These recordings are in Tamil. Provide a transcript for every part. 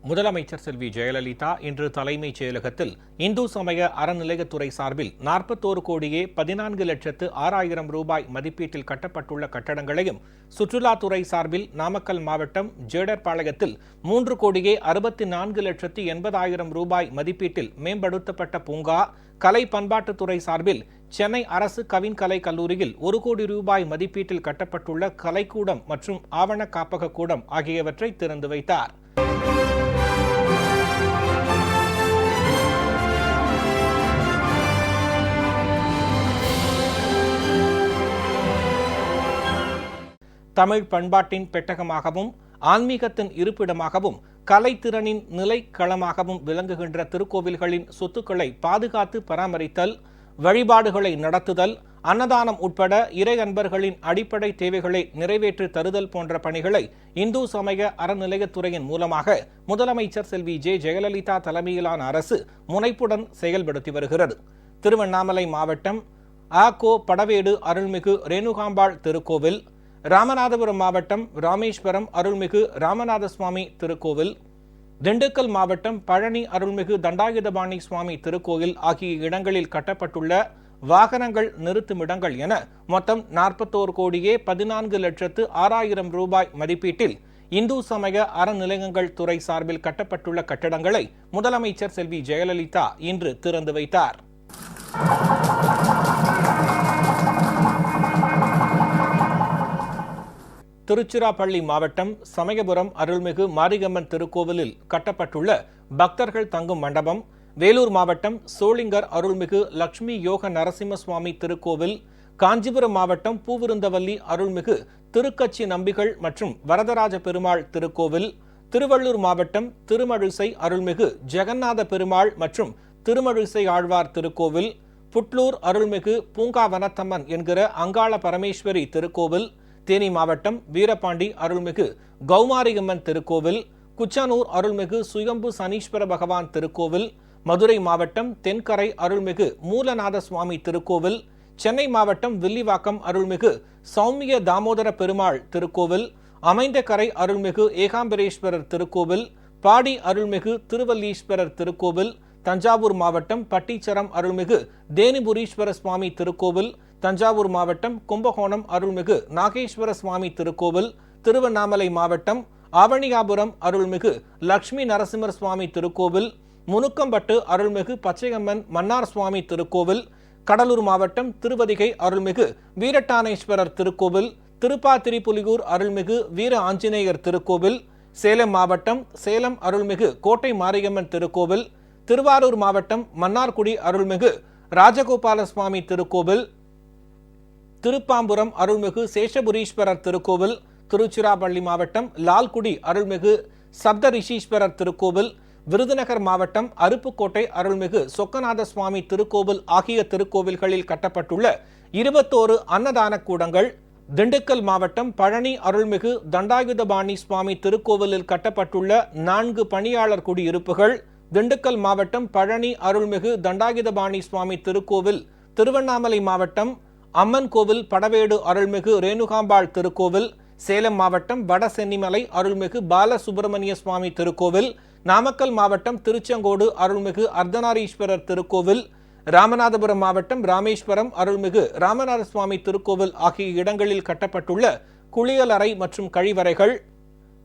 முதலமைச்சர் செல்வி ஜெயலலிதா இன்று தலைமைச் செயலகத்தில் இந்து சமய அறநிலையத்துறை சார்பில் 41,14,06,000 ரூபாய் மதிப்பீட்டில் கட்டப்பட்டுள்ள கட்டடங்களையும், சுற்றுலாத்துறை சார்பில் நாமக்கல் மாவட்டம் ஜேடர்பாளையத்தில் 3,64,80,000 ரூபாய் மதிப்பீட்டில் மேம்படுத்தப்பட்ட பூங்கா, கலை பண்பாட்டுத்துறை சார்பில் சென்னை அரசு கவின்கலை கல்லூரியில் 1 கோடி ரூபாய் மதிப்பீட்டில் கட்டப்பட்டுள்ள கலைக்கூடம் மற்றும் ஆவண காப்பக கூடம் ஆகியவற்றை திறந்து வைத்தார். தமிழ் பண்பாட்டின் பெட்டகமாகவும் ஆன்மீகத்தின் இருப்பிடமாகவும் கலைத்திறனின் நிலைக்களமாகவும் விளங்குகின்ற திருக்கோவில்களின் சொத்துக்களை பாதுகாத்து பராமரித்தல், வழிபாடுகளை நடத்துதல், அன்னதானம் உட்பட இறை அன்பர்களின் அடிப்படை தேவைகளை நிறைவேற்றி தருதல் போன்ற பணிகளை இந்து சமய அறநிலையத்துறையின் மூலமாக முதலமைச்சர் செல்வி ஜெயலலிதா தலைமையிலான அரசு முனைப்புடன் செயல்படுத்தி வருகிறது. திருவண்ணாமலை மாவட்டம் ஆகோ படவேடு அருள்மிகு ரேணுகாம்பாள் திருக்கோவில், ராமநாதபுரம் மாவட்டம் ராமேஸ்வரம் அருள்மிகு ராமநாத சுவாமி திருக்கோவில், திண்டுக்கல் மாவட்டம் பழனி அருள்மிகு தண்டாயுதபாணி சுவாமி திருக்கோவில் ஆகிய இடங்களில் கட்டப்பட்டுள்ள வாகனங்கள் நிறுத்துமிடங்கள் என மொத்தம் 41,14,06,000 ரூபாய் மதிப்பீட்டில் இந்து சமய அறநிலையங்கள் துறை சார்பில் கட்டப்பட்டுள்ள கட்டடங்களை முதலமைச்சர் செல்வி ஜெயலலிதா இன்று திறந்து வைத்தார். திருச்சிராப்பள்ளி மாவட்டம் சமயபுரம் அருள்மிகு மாரியம்மன் திருக்கோவிலில் கட்டப்பட்டுள்ள பக்தர்கள் தங்கும் மண்டபம், வேலூர் மாவட்டம் சோளிங்கர் அருள்மிகு லட்சுமி யோக நரசிம்ம சுவாமி திருக்கோவில், காஞ்சிபுரம் மாவட்டம் பூவிருந்தவல்லி அருள்மிகு திருக்கச்சி நம்பிகள் மற்றும் வரதராஜ பெருமாள் திருக்கோவில், திருவள்ளூர் மாவட்டம் திருமழிசை அருள்மிகு ஜெகநாத பெருமாள் மற்றும் திருமழிசை ஆழ்வார் திருக்கோவில், புட்லூர் அருள்மிகு பூங்காவனத்தம்மன் என்கிற அங்காள பரமேஸ்வரி திருக்கோவில், தேனி மாவட்டம் வீரபாண்டி அருள்மிகு கௌமாரியம்மன் திருக்கோவில், குச்சனூர் அருள்மிகு சுயம்பு சனீஸ்வர பகவான் திருக்கோவில், மதுரை மாவட்டம் தென்கரை அருள்மிகு மூலநாத சுவாமி திருக்கோவில், சென்னை மாவட்டம் வில்லிவாக்கம் அருள்மிகு சௌமிய தாமோதர பெருமாள் திருக்கோவில், அமைந்தகரை அருள்மிகு ஏகாம்பரேஸ்வரர் திருக்கோவில், பாடி அருள்மிகு திருவல்லீஸ்வரர் திருக்கோவில், தஞ்சாவூர் மாவட்டம் பட்டீச்சரம் அருள்மிகு தேனிபுரீஸ்வர சுவாமி திருக்கோவில், தஞ்சாவூர் மாவட்டம் கும்பகோணம் அருள்மிகு நாகேஸ்வர சுவாமி திருக்கோவில், திருவண்ணாமலை மாவட்டம் ஆவணியாபுரம் அருள்மிகு லட்சுமி நரசிம்மர் சுவாமி திருக்கோவில், முனுக்கம்பட்டு அருள்மிகு பச்சையம்மன் மன்னார் சுவாமி திருக்கோவில், கடலூர் மாவட்டம் திருவதிகை அருள்மிகு வீரட்டானேஸ்வரர் திருக்கோவில், திருப்பாத்திரிப்புலியூர் அருள்மிகு வீர ஆஞ்சநேயர் திருக்கோவில், சேலம் மாவட்டம் சேலம் அருள்மிகு கோட்டை மாரியம்மன் திருக்கோவில், திருவாரூர் மாவட்டம் மன்னார்குடி அருள்மிகு ராஜகோபால சுவாமி திருக்கோவில், திருப்பாம்புரம் அருள்மிகு சேஷபுரீஸ்வரர் திருக்கோவில், திருச்சிராப்பள்ளி மாவட்டம் லால்குடி அருள்மிகு சப்த ரிஷீஸ்வரர் திருக்கோவில், விருதுநகர் மாவட்டம் அருப்புக்கோட்டை அருள்மிகு சொக்கநாத சுவாமி திருக்கோவில் ஆகிய திருக்கோவில்களில் கட்டப்பட்டுள்ள 21 அன்னதான கூடங்கள், திண்டுக்கல் மாவட்டம் பழனி அருள்மிகு தண்டாயுதபாணி சுவாமி திருக்கோவிலில் கட்டப்பட்டுள்ள 4 பணியாளர் குடியிருப்புகள், திண்டுக்கல் மாவட்டம் பழனி அருள்மிகு தண்டாயுதபாணி சுவாமி திருக்கோவில், திருவண்ணாமலை மாவட்டம் அம்மன் கோவில் படவேடு அருள்மிகு ரேணுகாம்பாள் திருக்கோவில், சேலம் மாவட்டம் வடசென்னிமலை அருள்மிகு பாலசுப்பிரமணிய சுவாமி திருக்கோவில், நாமக்கல் மாவட்டம் திருச்செங்கோடு அருள்மிகு அர்த்தநாரீஸ்வரர் திருக்கோவில், ராமநாதபுரம் மாவட்டம் ராமேஸ்வரம் அருள்மிகு ராமநாத சுவாமி திருக்கோவில் ஆகிய இடங்களில் கட்டப்பட்டுள்ள குளியலறை மற்றும் கழிவறைகள்,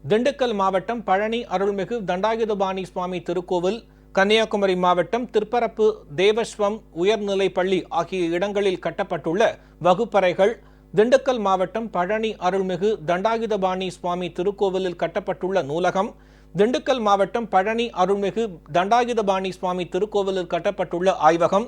திண்டுக்கல் மாவட்டம் பழனி அருள்மிகு தண்டாயுதபாணி சுவாமி திருக்கோவில், கன்னியாகுமரி மாவட்டம் திருப்பரப்பு தேவஸ்வம் உயர்நிலை பள்ளி ஆகிய இடங்களில் கட்டப்பட்டுள்ள வகுப்பறைகள், திண்டுக்கல் மாவட்டம் பழனி அருள்மிகு தண்டாயுதபாணி சுவாமி திருக்கோவிலில் கட்டப்பட்டுள்ள நூலகம், திண்டுக்கல் மாவட்டம் பழனி அருள்மிகு தண்டாயுதபாணி சுவாமி திருக்கோவிலில் கட்டப்பட்டுள்ள ஆய்வகம்,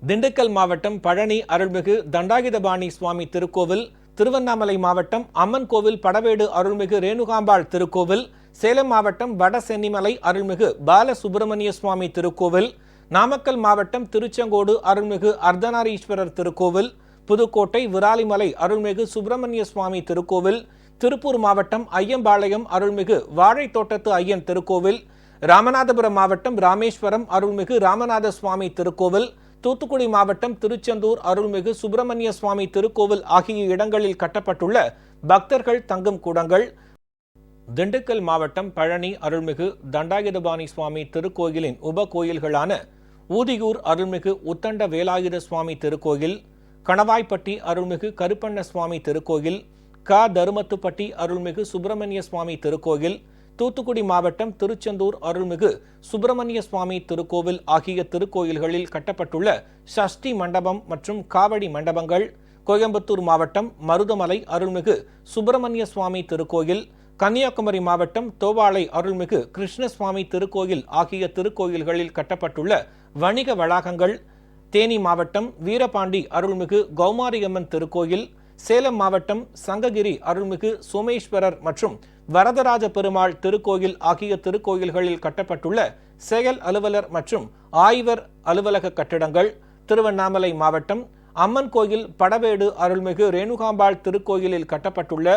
திண்டுக்கல் மாவட்டம் பழனி அருள்மிகு தண்டாயுதபாணி சுவாமி திருக்கோவில், திருவண்ணாமலை மாவட்டம் அம்மன் கோவில் படவேடு அருள்மிகு ரேணுகாம்பாள் திருக்கோவில், சேலம் மாவட்டம் வடசென்னிமலை அருள்மிகு பாலசுப்பிரமணிய சுவாமி திருக்கோவில், நாமக்கல் மாவட்டம் திருச்செங்கோடு அருள்மிகு அர்த்தநாரீஸ்வரர் திருக்கோவில், புதுக்கோட்டை விராலிமலை அருள்மிகு சுப்பிரமணிய சுவாமி திருக்கோவில், திருப்பூர் மாவட்டம் ஐயம்பாளையம் அருள்மிகு வாழைத்தோட்டத்து ஐயன் திருக்கோவில், ராமநாதபுரம் மாவட்டம் ராமேஸ்வரம் அருள்மிகு ராமநாத சுவாமி திருக்கோவில், தூத்துக்குடி மாவட்டம் திருச்செந்தூர் அருள்மிகு சுப்பிரமணிய சுவாமி திருக்கோவில் ஆகிய இடங்களில் கட்டப்பட்டுள்ள பக்தர்கள் தங்கும் கூடங்கள், திண்டுக்கல் மாவட்டம் பழனி அருள்மிகு தண்டாயுதபாணி சுவாமி திருக்கோயிலின் உப கோயில்களான ஊதியூர் அருள்மிகு உத்தண்ட வேலாயுத சுவாமி திருக்கோயில், கணவாய்ப்பட்டி அருள்மிகு கருப்பண்ண சுவாமி திருக்கோயில், தருமத்துப்பட்டி அருள்மிகு சுப்பிரமணிய சுவாமி திருக்கோயில், தூத்துக்குடி மாவட்டம் திருச்செந்தூர் அருள்மிகு சுப்பிரமணிய சுவாமி திருக்கோவில் ஆகிய திருக்கோயில்களில் கட்டப்பட்டுள்ள சஷ்டி மண்டபம் மற்றும் காவடி மண்டபங்கள், கோயம்புத்தூர் மாவட்டம் மருதமலை அருள்மிகு சுப்பிரமணிய சுவாமி திருக்கோயில், கன்னியாகுமரி மாவட்டம் தோவாளை அருள்மிகு கிருஷ்ணசுவாமி திருக்கோயில் ஆகிய திருக்கோயில்களில் கட்டப்பட்டுள்ள வணிக வளாகங்கள், தேனி மாவட்டம் வீரபாண்டி அருள்மிகு கௌமாரியம்மன் திருக்கோயில், சேலம் மாவட்டம் சங்ககிரி அருள்மிகு சோமேஸ்வரர் மற்றும் வரதராஜ பெருமாள் திருக்கோயில் ஆகிய திருக்கோயில்களில் கட்டப்பட்டுள்ள செயல் அலுவலர் மற்றும் ஆய்வர் அலுவலக கட்டிடங்கள், திருவண்ணாமலை மாவட்டம் அம்மன் கோயில் படவேடு அருள்மிகு ரேணுகாம்பாள் திருக்கோயிலில் கட்டப்பட்டுள்ள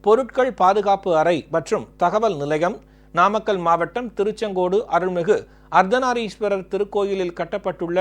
பொருட்கள் பாதுகாப்பு அறை மற்றும் தகவல் நிலையம், நாமக்கல் மாவட்டம் திருச்செங்கோடு அருள்மிகு அர்த்தநாரீஸ்வரர் திருக்கோயிலில் கட்டப்பட்டுள்ள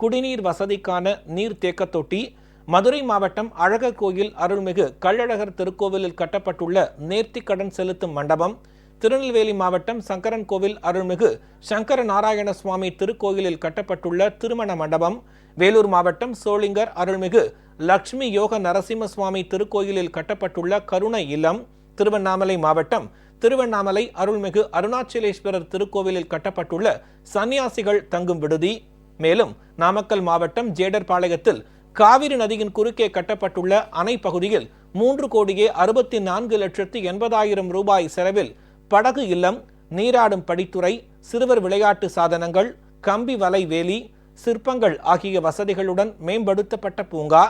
குடிநீர் வசதிக்கான நீர்த்தேக்க தொட்டி, மதுரை மாவட்டம் அழகர் கோயில் அருள்மிகு கள்ளழகர் திருக்கோவிலில் கட்டப்பட்டுள்ள நேர்த்திக்கடன் செலுத்தும் மண்டபம், திருநெல்வேலி மாவட்டம் சங்கரன் கோவில் அருள்மிகு சங்கர நாராயண சுவாமி திருக்கோயிலில் கட்டப்பட்டுள்ள திருமண மண்டபம், வேலூர் மாவட்டம் சோளிங்கர் அருள்மிகு லக்ஷ்மி யோக நரசிம்ம சுவாமி திருக்கோயிலில் கட்டப்பட்டுள்ள கருணை இல்லம், திருவண்ணாமலை மாவட்டம் திருவண்ணாமலை அருள்மிகு அருணாச்சலேஸ்வரர் திருக்கோவிலில் கட்டப்பட்டுள்ள சன்னியாசிகள் தங்கும் விடுதி, மேலும் நாமக்கல் மாவட்டம் ஜேடர்பாளையத்தில் காவிரி நதியின் குறுக்கே கட்டப்பட்டுள்ள அணை பகுதியில் 3,64,80,000 ரூபாய் செலவில் படகு இல்லம், நீராடும் படித்துறை, சிறுவர் விளையாட்டு சாதனங்கள், கம்பி வலை வேலி, சிற்பங்கள் ஆகிய வசதிகளுடன் மேம்படுத்தப்பட்ட பூங்கா,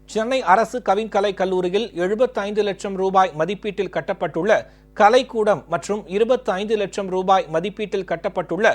சென்னை அரசு கவின்கலை கல்லூரியில் 75 லட்சம் ரூபாய் மதிப்பீட்டில் கட்டப்பட்டுள்ள கலைக்கூடம் மற்றும் 25 லட்சம் ரூபாய் மதிப்பீட்டில் கட்டப்பட்டுள்ள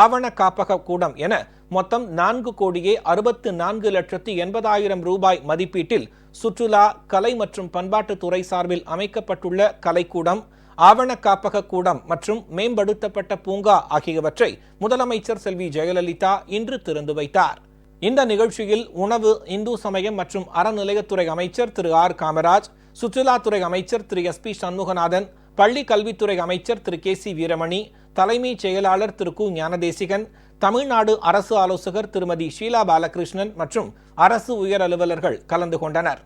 ஆவண காப்பக கூடம் என மொத்தம் 4,64,80,000 ரூபாய் மதிப்பீட்டில் சுற்றுலா, கலை மற்றும் பண்பாட்டுத்துறை சார்பில் அமைக்கப்பட்டுள்ள கலைக்கூடம், ஆவண காப்பக கூடம் மற்றும் மேம்படுத்தப்பட்ட பூங்கா ஆகியவற்றை முதலமைச்சர் செல்வி ஜெயலலிதா இன்று திறந்து வைத்தார். இந்த நிகழ்ச்சியில் உணவு, இந்து சமயம் மற்றும் அறநிலையத்துறை அமைச்சர் திரு ஆர் காமராஜ், சுற்றுலாத்துறை அமைச்சர் திரு எஸ் பி சண்முகநாதன், பள்ளி கல்வித்துறை அமைச்சர் திரு கே சி வீரமணி, தலைமைச் செயலாளர் திரு கு ஞானதேசிகன், தமிழ்நாடு அரசு ஆலோசகர் திருமதி ஷீலா பாலகிருஷ்ணன் மற்றும் அரசு உயர் அலுவலர்கள் கலந்து கொண்டனர்.